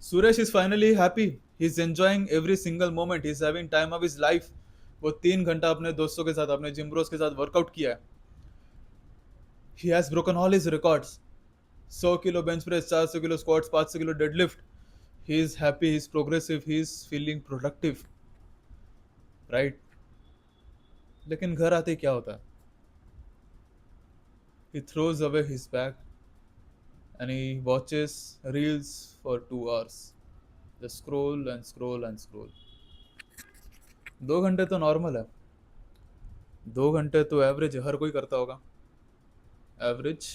Suresh is finally happy. He's enjoying every single moment. He's having time of his life. वो 3 घंटा अपने दोस्तों के साथ अपने जिम ब्रोस के साथ वर्कआउट किया है. He has broken all his records. 100 kilo bench press, 400 kilo squats, 500 kilo deadlift. He is happy, he is progressive, he is feeling productive, right? लेकिन घर आते ही क्या होता है? He throws away his bag and he watches reels for 2 hours. Just scroll and scroll and scroll. 2 घंटे तो normal है. 2 घंटे तो एवरेज हर कोई करता होगा. Average.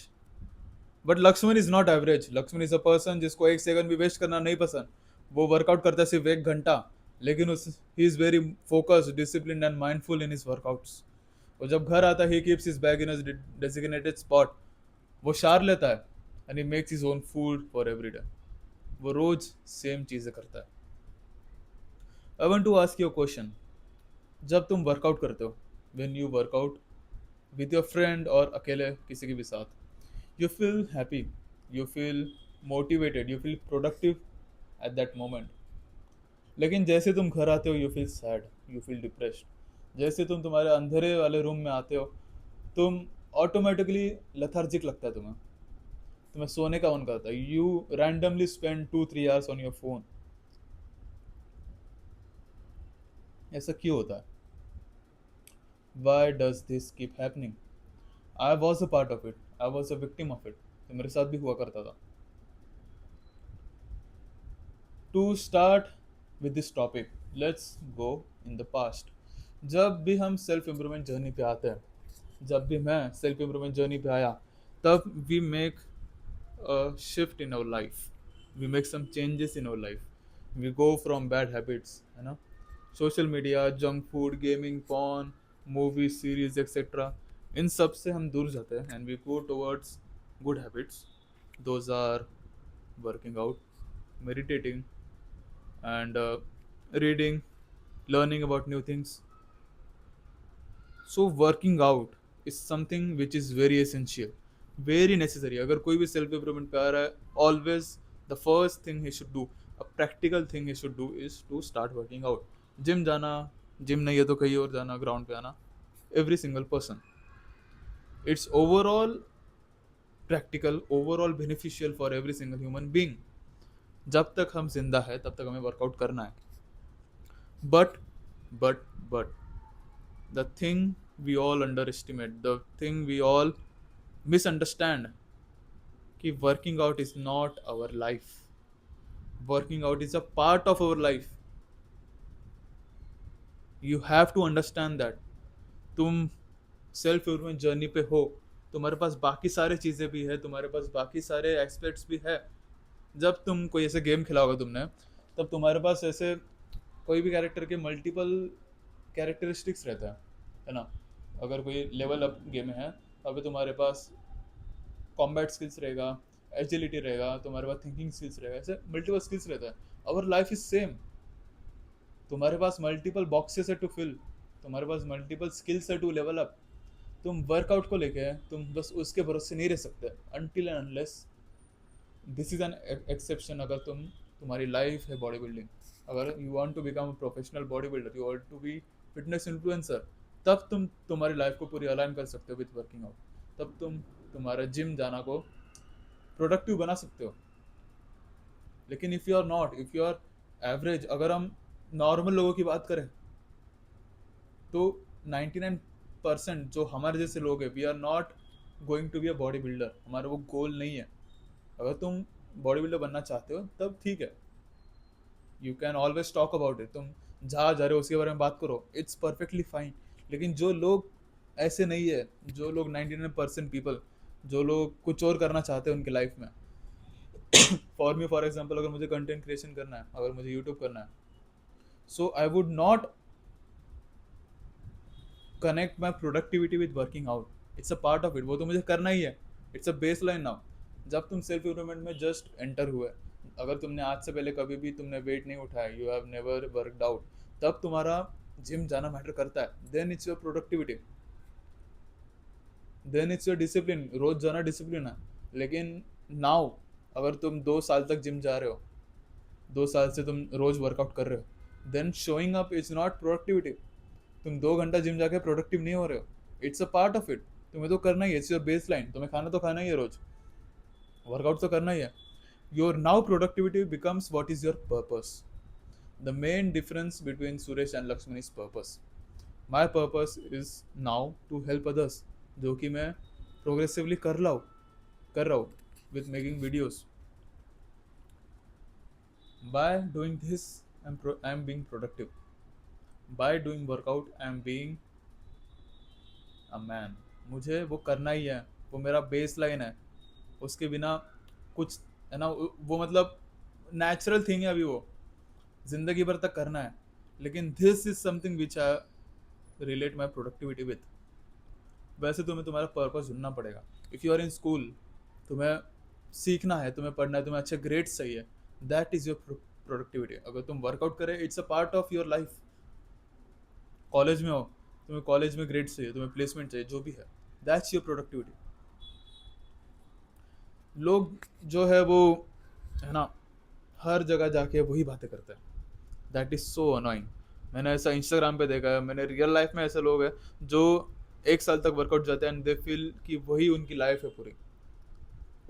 But Lakshman is not average. Lakshman is a person जिसको 1 सेकंड भी वेस्ट करना नहीं पसंद. वो वर्कआउट करता है सिर्फ 1 घंटा. लेकिन उस he is very focused, discipline and mindful in his workouts. और जब घर आता है he keeps his bag in his designated spot. वो शार लेता है and he makes his own food for every day. वो रोज सेम चीजें करता है. I want to ask you question. जब तुम वर्कआउट करते हो, when you workout with your friend और अकेले किसी के भी साथ, you feel happy, you feel motivated, you feel productive at that moment. लेकिन जैसे तुम घर आते हो, you feel sad, you feel depressed. जैसे तुम तुम्हारे अंधेरे वाले रूम में आते हो, तुम ऑटोमेटिकली लथार्जिक लगता है तुम्हें. तुम्हें सोने का मन करता है. You randomly spend 2-3 hours on your phone. ऐसा क्यों होता है? Why does this keep happening? I was a part of it. I was a victim of it. तो मेरे साथ भी हुआ करता था. To start with this topic, let's go in the past. जब भी हम सेल्फ इम्प्रूवमेंट जर्नी पे आते हैं, जब भी मैं सेल्फ इम्प्रूवमेंट जर्नी पे आया, तब we make a shift in our life. We make some changes in our life. We go from bad habits, है ना, social media, junk food, gaming, porn, movie series etcetera. इन सब से हम दूर जाते हैं and we go towards good habits. Those are working out, meditating, and reading, learning about new things. So working out is something which is very essential, very necessary. अगर कोई भी self improvement पे आ रहा है, always the first thing he should do, a practical thing he should do is to start working out. Gym जाना, gym नहीं है तो कहीं और जाना, ग्राउंड पे आना. Every single person. It's overall practical, overall beneficial for every single human being. जब तक हम जिंदा है तब तक हमें वर्कआउट करना है. But, but, the thing we all underestimate, the thing we all misunderstand, कि working out is not our life. Working out is a part of our life. You have to understand that. तुम self improvement journey पे हो, तुम्हारे पास बाकी सारे चीज़ें भी है, तुम्हारे पास बाकी सारे एस्पेक्ट्स भी है. जब तुम कोई ऐसे गेम खेला होगा तुमने, तब तुम्हारे पास ऐसे कोई भी कैरेक्टर के मल्टीपल कैरेक्टरिस्टिक्स रहता है ना. अगर कोई लेवल अप गेम है, अभी तुम्हारे पास कॉम्बैट स्किल्स रहेगा, एजिलिटी रहेगा, तुम्हारे पास थिंकिंग स्किल्स रहेगा, ऐसे मल्टीपल स्किल्स रहता है. Our life is same. तुम्हारे पास मल्टीपल बॉक्सेस है टू फिल, तुम्हारे पास मल्टीपल स्किल्स है टू लेवल अप. तुम वर्कआउट को लेके तुम बस उसके भरोसे नहीं रह सकते until and unless this is an exception. अगर तुम्हारी लाइफ है बॉडी बिल्डिंग, अगर you want to become a professional body builder, you want to be fitness influencer, तब तुम तुम्हारी लाइफ को पूरी अलाइन कर सकते हो विथ वर्किंग आउट. तब तुम तुम्हारा जिम जाना को प्रोडक्टिव बना सकते हो. लेकिन if you are not, if you are average, अगर हम नॉर्मल लोगों की बात करें तो 99% जो हमारे जैसे लोग हैं, we are not going to be a body builder. हमारा वो गोल नहीं है. अगर तुम बॉडी बिल्डर बनना चाहते हो तब ठीक है, you can always talk about it. तुम जहाँ जा रहे हो उसके बारे में बात करो, इट्स परफेक्टली फाइन. लेकिन जो लोग ऐसे नहीं है, जो लोग 99% पीपल, जो लोग कुछ और करना चाहते हैं उनके लाइफ में, फॉर मी फॉर एग्जाम्पल, अगर मुझे कंटेंट क्रिएशन करना है, अगर मुझे यूट्यूब करना है, so I would not connect my productivity with working out. It's a part of it. वो तो मुझे करना ही है. It's a base line now. जब तुम सेल्फ इम्प्रूवमेंट में जस्ट एंटर हुए, अगर तुमने आज से पहले कभी भी तुमने वेट नहीं उठाया, you have never worked out, तब तुम्हारा जिम जाना मैटर करता है. Then it's your productivity, then it's your discipline. रोज जाना डिसिप्लिन है. लेकिन नाउ अगर तुम 2 साल तक जिम जा रहे हो, 2 साल से तुम रोज वर्कआउट कर रहे हो, then showing up is not productivity. तुम 2 घंटा जिम जाके प्रोडक्टिव नहीं हो रहे हो, it's a part of it. तुम्हें तो करना ही है, इट्स योर बेस लाइन, तुम्हें खाना तो खाना ही है रोज, वर्कआउट तो करना ही है। Your now productivity becomes what is your purpose. The main difference between Suresh and Lakshman is purpose. My purpose is now to help others, जो कि मैं प्रोग्रेसिवली कर रहा हूँ with making videos. By doing this I am being productive. By doing workout I am being a man. मुझे वो करना ही है, वो मेरा बेस लाइन है, उसके बिना कुछ, है ना, वो मतलब नेचुरल थिंग है, अभी वो जिंदगी भर तक करना है। लेकिन this is something which I relate my productivity with. वैसे तुम्हें तुम्हारा पर्पस ढूंढना पड़ेगा। If you are in school, तुम्हें सीखना है, तुम्हें पढ़ना है, तुम्हें अच्छे ग्रेड्स चाहिए, दैट इज योर प्रोडक्टिविटी। अगर तुम वर्कआउट करे, it's a part of your life. College में हो, तुम्हें कॉलेज में ग्रेड्स चाहिए, तुम्हें प्लेसमेंट चाहिए, जो भी है, दैट्स योर प्रोडक्टिविटी। लोग जो है वो, है ना, हर जगह जाके वही बातें करते हैं, दैट इज सो अनोइंग। मैंने ऐसा इंस्टाग्राम पे देखा है, मैंने रियल लाइफ में ऐसे लोग हैं जो 1 साल तक वर्कआउट जाते हैं एंड दे फील कि वही उनकी लाइफ है पूरी,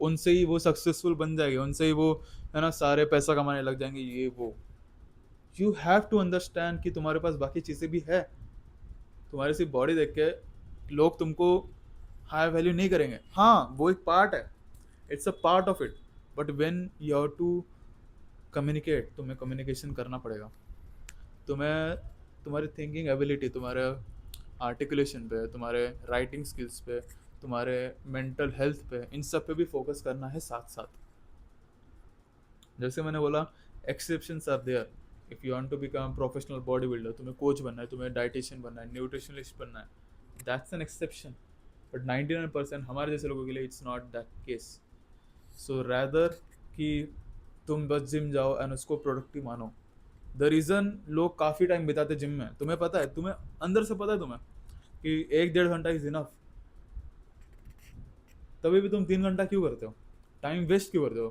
उनसे ही वो सक्सेसफुल बन जाएगी, उनसे ही वो, है ना, सारे पैसा कमाने लग जाएंगे, ये वो। यू हैव टू अंडरस्टैंड कि तुम्हारे पास बाकी चीज़ें भी है। तुम्हारी सिर्फ बॉडी देख के लोग तुमको हाई वैल्यू नहीं करेंगे, हाँ वो एक पार्ट है, it's a part of it. But when you have to communicate, तुम्हें कम्युनिकेशन करना पड़ेगा। तुम्हें तुम्हारी थिंकिंग एबिलिटी, तुम्हारे आर्टिकुलेशन पे, तुम्हारे राइटिंग स्किल्स पे, तुम्हारे मेंटल हेल्थ पे, इन सब पे भी फोकस करना है साथ साथ। जैसे मैंने बोला, exceptions are there. If you want to become professional body builder, तुम्हें कोच बनना है, तुम्हें डाइटिशियन बनना है, न्यूट्रिशनिस्ट बनना है, दैट्स एन एक्सेप्शन। बट 99% हमारे जैसे लोगों के लिए it's not that case. So rather कि तुम बस जिम जाओ एंड उसको प्रोडक्टिव मानो। द रीज़न लोग काफ़ी टाइम बिताते जिम में, तुम्हें पता है, तुम्हें अंदर से पता है तुम्हें कि 1-1.5 घंटा इज इनफ, तभी भी तुम 3 घंटा क्यों करते हो, टाइम वेस्ट क्यों करते हो?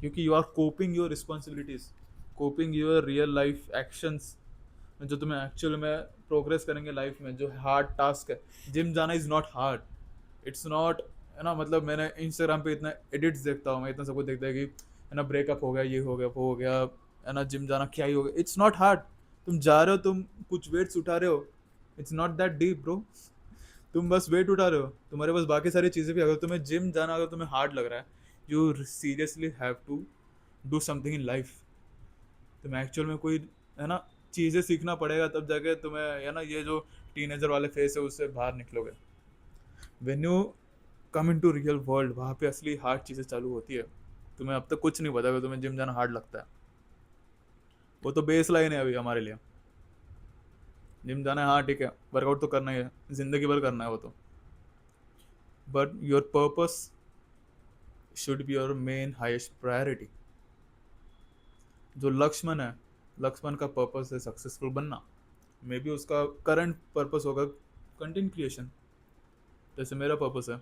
क्योंकि you are coping your responsibilities, coping your real life actions, जो तुम्हें एक्चुअल में प्रोग्रेस करेंगे लाइफ में, जो हार्ड टास्क है। जिम जाना is not hard, it's not, है ना, मतलब मैंने इंस्टाग्राम पे इतना एडिट्स देखता हूँ, मैं इतना सब कुछ देखता है कि, है ना, ब्रेकअप हो गया, ये हो गया, वो हो गया, है ना, जिम जाना क्या ही हो गया, इट्स नॉट हार्ड। तुम जा रहे हो, तुम कुछ वेट्स उठा रहे हो, it's not that deep bro. तुम बस वेट उठा रहे हो, तुम्हारे पास बाकी सारी चीज़ें भी, अगर तुम्हें जिम जाना, अगर तुम्हें हार्ड लग रहा है, you seriously have to do something in life. तुम्हें एक्चुअल में कोई, है ना, चीज़ें सीखना पड़ेगा, तब जाके तुम्हें, है ना, ये जो टीनेजर वाले फेस है उससे बाहर निकलोगे। When you come in to real world, वहाँ पे असली हार्ड चीज़ें चालू होती है। तुम्हें अब तक कुछ नहीं पता, अगर तुम्हें जिम जाना हार्ड लगता है, वो तो बेस लाइन है अभी हमारे लिए। जिम जाना है, हाँ ठीक है, वर्कआउट तो करना ही है, जिंदगी भर करना है वो तो। But your purpose should be your main highest priority. जो लक्ष्मण है, लक्ष्मण का पर्पस है सक्सेसफुल बनना, मे बी उसका करंट पर्पस होगा कंटेंट क्रिएशन, जैसे मेरा पर्पस है।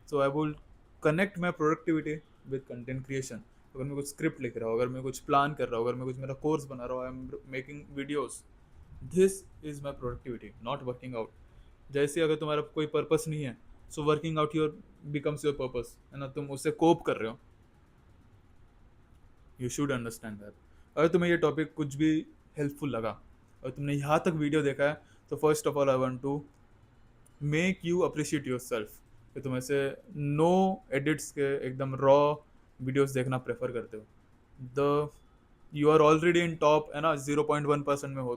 So I will connect my productivity with content creation. अगर मैं कुछ स्क्रिप्ट लिख रहा हूँ, अगर मैं कुछ प्लान कर रहा हूँ, अगर मैं कुछ मेरा कोर्स बना रहा हूँ, I am making videos, this is my productivity, not working out. जैसे अगर तुम्हारा कोई पर्पस नहीं है, so working out your becomes your purpose, है ना, तुम उससे कोप कर रहे हो। You should understand that. अगर तुम्हें ये टॉपिक कुछ भी हेल्पफुल लगा और तुमने यहाँ तक वीडियो देखा है, तो first of all I want to make you appreciate yourself, कि तुम ऐसे नो एडिट्स के एकदम रॉ वीडियोस देखना प्रेफर करते हो। The you are already in top, है ना, 0.1% में हो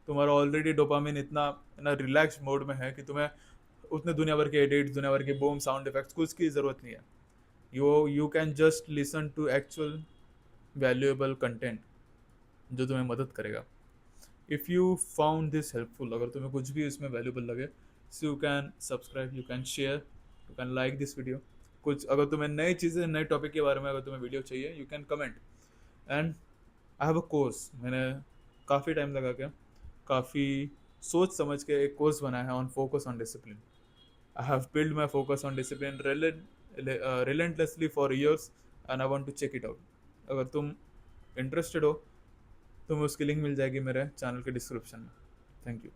तुम्हारा ऑलरेडी डोपामिन इतना, है ना, रिलैक्स मोड में है कि तुम्हें उतने दुनिया भर के एडिट्स, दुनिया भर के बूम साउंड इफेक्ट्स, कुछ की ज़रूरत नहीं है। You can just listen to actual valuable content जो तुम्हें मदद करेगा। If you found this helpful, अगर तुम्हें कुछ भी इसमें वैल्यूबल लगे, so you can subscribe, you can share, you can like this video. कुछ अगर तुम्हें नई चीज़ें, नए टॉपिक के बारे में अगर तुम्हें वीडियो चाहिए, you can comment. And I have a course, मैंने काफ़ी टाइम लगा के, काफ़ी सोच समझ के एक कोर्स बनाया है on focus on discipline. I have build my focus on discipline relentlessly for years and I want to check it out. अगर तुम इंटरेस्टेड हो, तुम्हें उसकी लिंक मिल जाएगी मेरे चैनल के डिस्क्रिप्शन में। Thank you.